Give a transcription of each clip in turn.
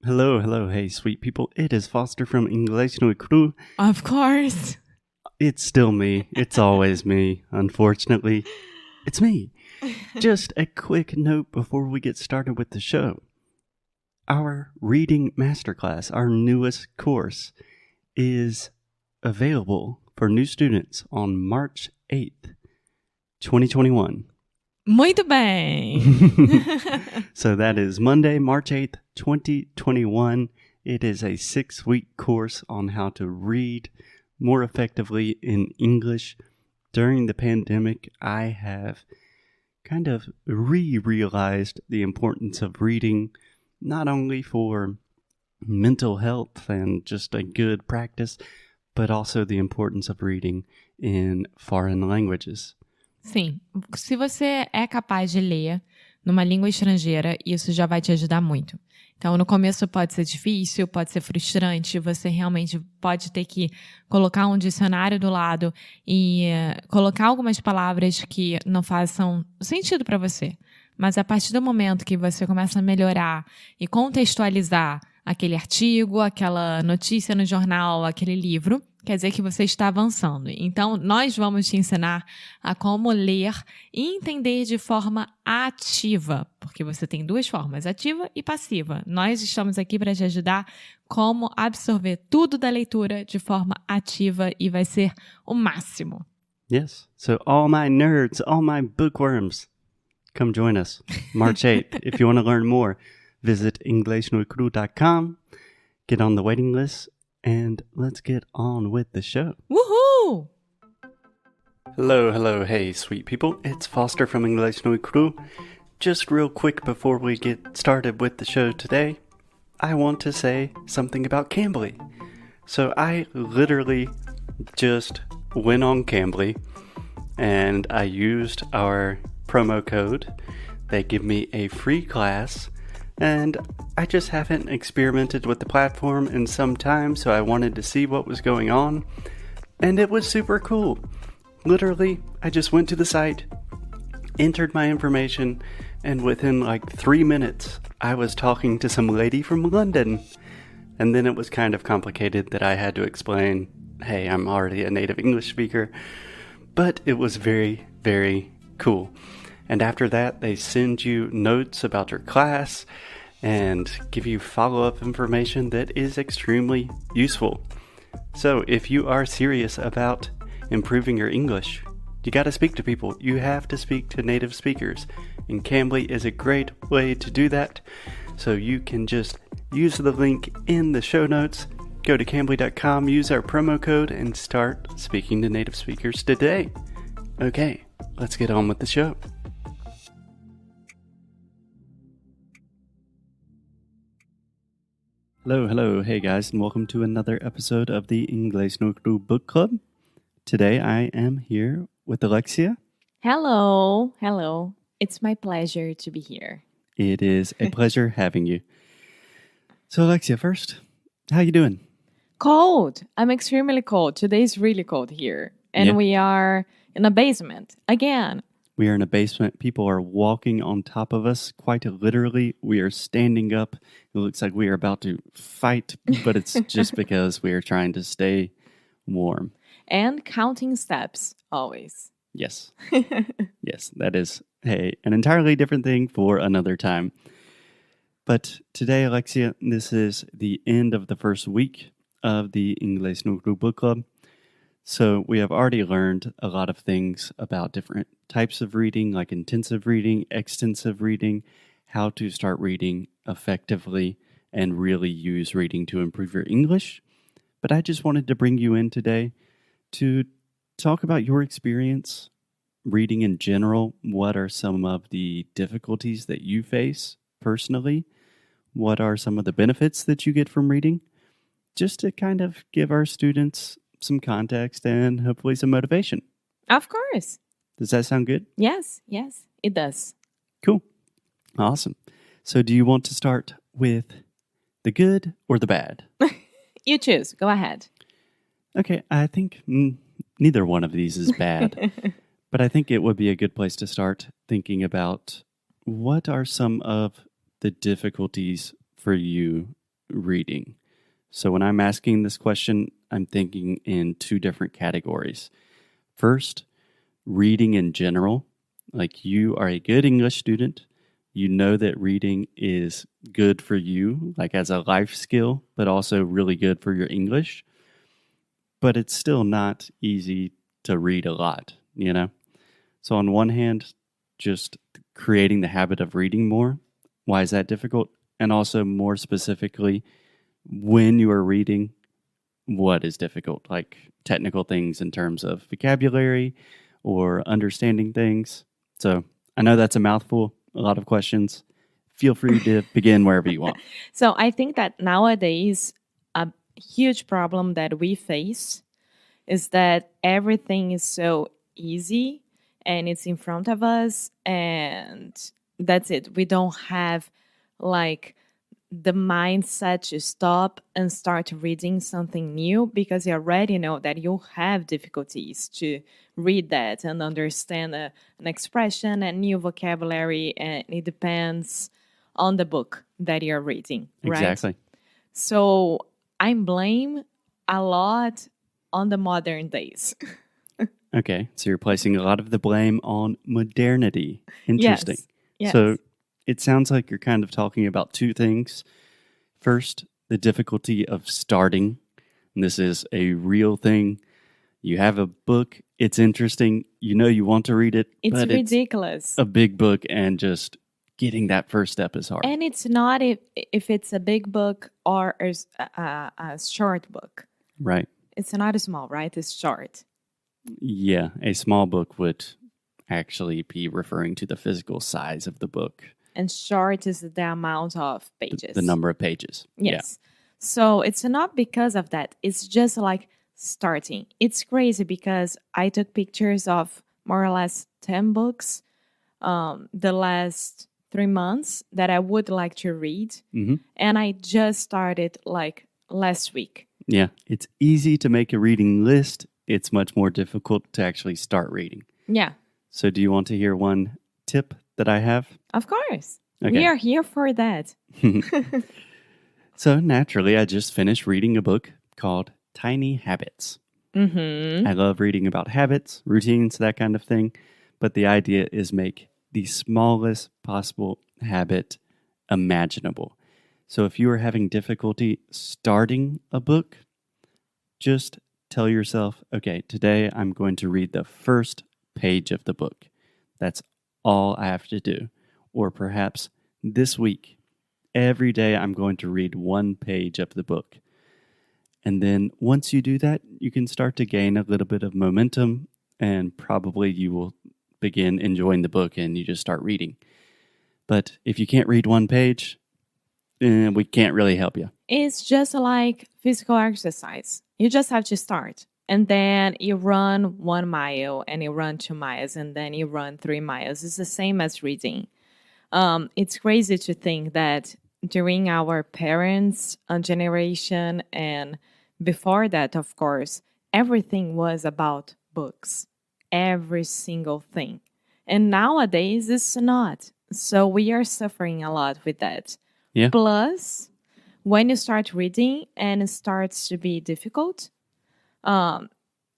Hello, hello, hey, sweet people. It is Foster from Inglês no Cru. Of course. It's still me. It's always me. Unfortunately, it's me. Just a quick note before we get started with the show. Our reading masterclass, our newest course, is available for new students on March 8th, 2021. Muito bem. So that is Monday, March 8th, 2021. It is a 6-week course on how to read more effectively in English. During the pandemic, I have kind of realized the importance of reading, not only for mental health and just a good practice, but also the importance of reading in foreign languages. Sim, se você é capaz de ler numa língua estrangeira, isso já vai te ajudar muito. Então, no começo pode ser difícil, pode ser frustrante, você realmente pode ter que colocar um dicionário do lado e colocar algumas palavras que não façam sentido para você. Mas a partir do momento que você começa a melhorar e contextualizar aquele artigo, aquela notícia no jornal, aquele livro, quer dizer que você está avançando. Então, nós vamos te ensinar a como ler e entender de forma ativa, porque você tem duas formas, ativa e passiva. Nós estamos aqui para te ajudar como absorver tudo da leitura de forma ativa e vai ser o máximo. Yes, so all my nerds, all my bookworms, come join us March 8th. If you want to learn more, visit inglesnoicru.com, get on the waiting list, and let's get on with the show. Woohoo! Hello, hello, hey, sweet people. It's Foster from Inglês no Cru. Just real quick before we get started with the show today, I want to say something about Cambly. So I literally just went on Cambly and I used our promo code. They give me a free class. And I just haven't experimented with the platform in some time, so I wanted to see what was going on. And it was super cool. Literally, I just went to the site, entered my information, and within like 3 minutes, I was talking to some lady from London. And then it was kind of complicated that I had to explain, hey, I'm already a native English speaker. But it was very, very cool. And after that, they send you notes about your class and give you follow-up information that is extremely useful. So if you are serious about improving your English, you got to speak to people. You have to speak to native speakers. And Cambly is a great way to do that. So you can just use the link in the show notes, go to cambly.com, use our promo code, and start speaking to native speakers today. Okay, let's get on with the show. Hello, hello, hey guys, and welcome to another episode of the Inglês no Cru Book Club. Today I am here with Alexia. Hello, hello. It's my pleasure to be here. It is a pleasure having you. So Alexia, first, how you doing? Cold. I'm extremely cold. Today's really cold here. And we are in a basement again. We are in a basement. People are walking on top of us. Quite literally, we are standing up. It looks like we are about to fight, but it's just because we are trying to stay warm. And counting steps, always. Yes. Yes, that is an entirely different thing for another time. But today, Alexia, this is the end of the first week of the Inglês no Cru Book Club. So we have already learned a lot of things about different types of reading, like intensive reading, extensive reading, how to start reading effectively and really use reading to improve your English. But I just wanted to bring you in today to talk about your experience reading in general. What are some of the difficulties that you face personally? What are some of the benefits that you get from reading? Just to kind of give our students some context and hopefully some motivation. Of course. Does that sound good? Yes, it does. Cool. Awesome. So do you want to start with the good or the bad? You choose. Go ahead. Okay, I think neither one of these is bad. But I think it would be a good place to start thinking about what are some of the difficulties for you reading? So when I'm asking this question, I'm thinking in two different categories. First, reading in general. Like you are a good English student. You know that reading is good for you, like as a life skill, but also really good for your English. But it's still not easy to read a lot, you know? So on one hand, just creating the habit of reading more. Why is that difficult? And also more specifically, when you are reading, what is difficult? Like technical things in terms of vocabulary or understanding things. So I know that's a mouthful, a lot of questions. Feel free to begin wherever you want. So I think that nowadays, a huge problem that we face is that everything is so easy and it's in front of us, and that's it. We don't have like the mindset to stop and start reading something new because you already know that you'll have difficulties to read that and understand an expression and new vocabulary, and it depends on the book that you're reading, right? Exactly. So I blame a lot on the modern days. Okay. So you're placing a lot of the blame on modernity. Interesting. Yes. So it sounds like you're kind of talking about two things. First, the difficulty of starting. And this is a real thing. You have a book, it's interesting, you know you want to read it, It's but ridiculous. it's a big book and just getting that first step is hard. And it's not if it's a big book or a short book. Right. It's not small, right? It's short. Yeah, a small book would actually be referring to the physical size of the book. And short is the amount of pages. The number of pages. Yes. So it's not because of that. It's just like starting. It's crazy because I took pictures of more or less 10 books the last 3 months that I would like to read. Mm-hmm. And I just started like last week. Yeah, it's easy to make a reading list. It's much more difficult to actually start reading. Yeah. So do you want to hear one tip that I have? Of course. Okay. We are here for that. So naturally, I just finished reading a book called Tiny Habits. Mm-hmm. I love reading about habits, routines, that kind of thing. But the idea is make the smallest possible habit imaginable. So if you are having difficulty starting a book, just tell yourself, okay, today I'm going to read the first page of the book. That's all I have to do. Or perhaps this week, every day I'm going to read one page of the book. And then once you do that, you can start to gain a little bit of momentum, and probably you will begin enjoying the book and you just start reading. But if you can't read one page, we can't really help you. It's just like physical exercise. You just have to start. And then you run 1 mile and you run 2 miles and then you run 3 miles. It's the same as reading. It's crazy to think that during our parents' generation and before that, of course, everything was about books. Every single thing. And nowadays, it's not. So we are suffering a lot with that. Yeah. Plus, when you start reading and it starts to be difficult,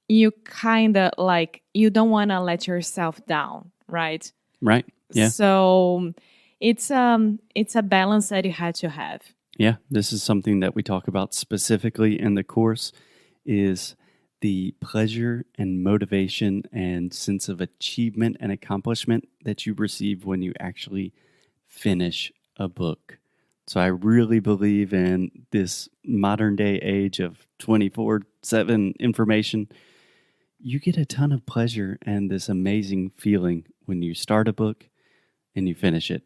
you kind of like, you don't want to let yourself down, right? Right. Yeah. So it's a balance that you had to have. Yeah. This is something that we talk about specifically in the course is the pleasure and motivation and sense of achievement and accomplishment that you receive when you actually finish a book. So I really believe in this modern day age of 24/7 information. You get a ton of pleasure and this amazing feeling when you start a book and you finish it.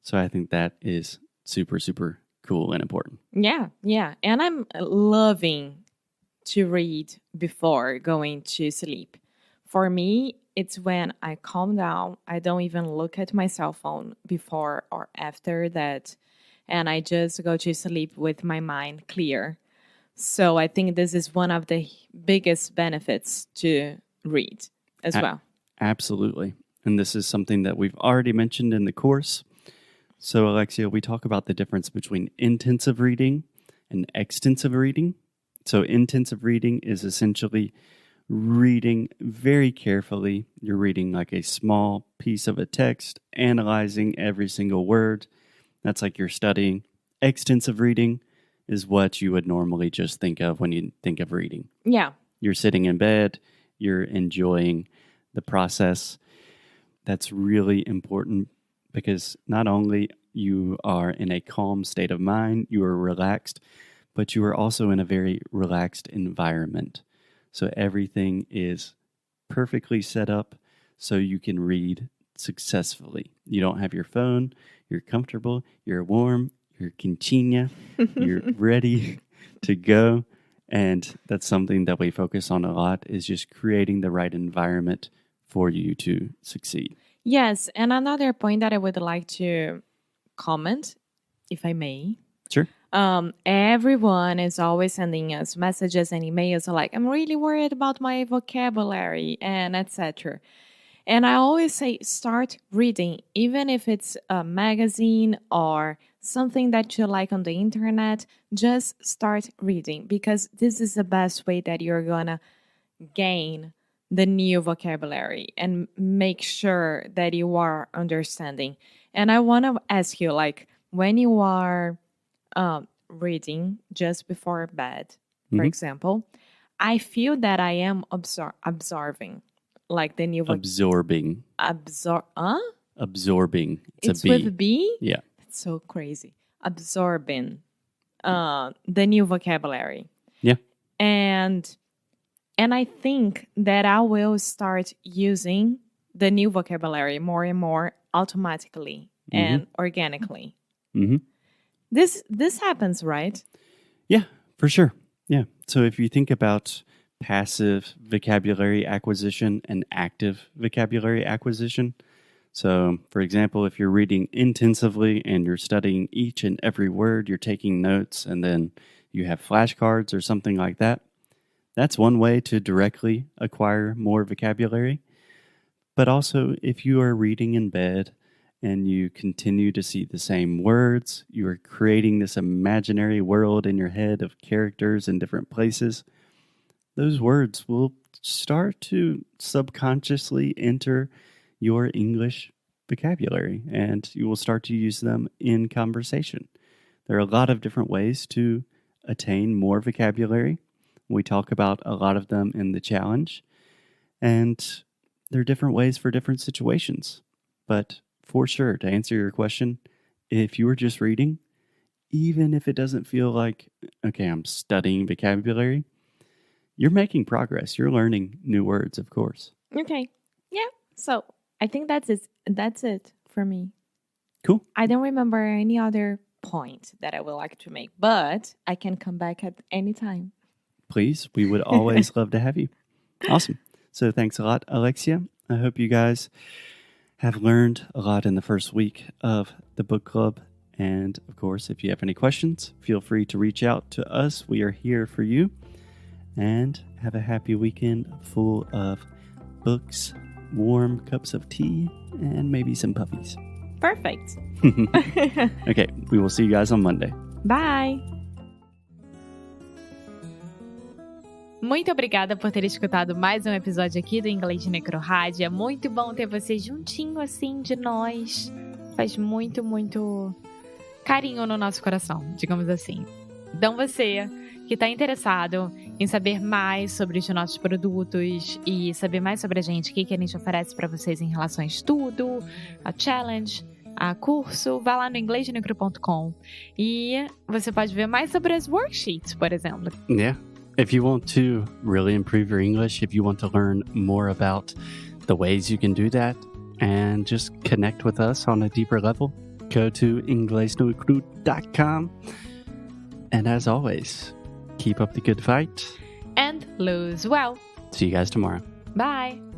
So I think that is super, super cool and important. Yeah, yeah. And I'm loving to read before going to sleep. For me, it's when I calm down. I don't even look at my cell phone before or after that. And I just go to sleep with my mind clear. So I think this is one of the biggest benefits to read as well. Absolutely. And this is something that we've already mentioned in the course. So, Alexia, we talk about the difference between intensive reading and extensive reading. So, intensive reading is essentially reading very carefully. You're reading like a small piece of a text, analyzing every single word. That's like you're studying. Extensive reading is what you would normally just think of when you think of reading. Yeah. You're sitting in bed, you're enjoying the process. That's really important because not only you are in a calm state of mind, you are relaxed, but you are also in a very relaxed environment. So everything is perfectly set up so you can read successfully. You don't have your phone, you're comfortable, you're warm, you're quinchina, you're ready to go. And that's something that we focus on a lot, is just creating the right environment for you to succeed. Yes, and another point that I would like to comment, if I may. Sure. Everyone is always sending us messages and emails like, I'm really worried about my vocabulary and etc. And I always say, start reading, even if it's a magazine or something that you like on the internet, just start reading, because this is the best way that you're gonna gain the new vocabulary and make sure that you are understanding. And I want to ask you, like, when you are reading just before bed, for example, I feel that I am absorbing, like the new Absorbing. Absorbing. It's a B. with B? Yeah. It's so crazy. Absorbing the new vocabulary. Yeah. And I think that I will start using the new vocabulary more and more automatically and organically. This happens, right? Yeah, for sure. Yeah. So if you think about passive vocabulary acquisition and active vocabulary acquisition, so for example, if you're reading intensively and you're studying each and every word, you're taking notes, and then you have flashcards or something like that, that's one way to directly acquire more vocabulary. But also, if you are reading in bed and you continue to see the same words, you are creating this imaginary world in your head of characters in different places, those words will start to subconsciously enter your English vocabulary, and you will start to use them in conversation. There are a lot of different ways to attain more vocabulary. We talk about a lot of them in the challenge, and there are different ways for different situations. But for sure, to answer your question, if you were just reading, even if it doesn't feel like, okay, I'm studying vocabulary, you're making progress. You're learning new words, of course. Okay. Yeah. So I think that's it for me. Cool. I don't remember any other point that I would like to make, but I can come back at any time. Please, we would always love to have you. Awesome. So thanks a lot, Alexia. I hope you guys have learned a lot in the first week of the book club. And of course, if you have any questions, feel free to reach out to us. We are here for you. And have a happy weekend full of books, warm cups of tea, and maybe some puppies. Perfect. Okay, we will see you guys on Monday. Bye. Muito obrigada por ter escutado mais um episódio aqui do Inglês de Necrorádio. É muito bom ter você juntinho assim de nós. Faz muito, muito carinho no nosso coração, digamos assim. Então você que está interessado em saber mais sobre os nossos produtos e saber mais sobre a gente, o que a gente oferece para vocês em relação a estudo, a challenge, a curso, vá lá no inglesdenecro.com e você pode ver mais sobre as worksheets, por exemplo. Yeah. If you want to really improve your English, if you want to learn more about the ways you can do that and just connect with us on a deeper level, go to inglesnocru.com. And as always, keep up the good fight. And lose well. See you guys tomorrow. Bye.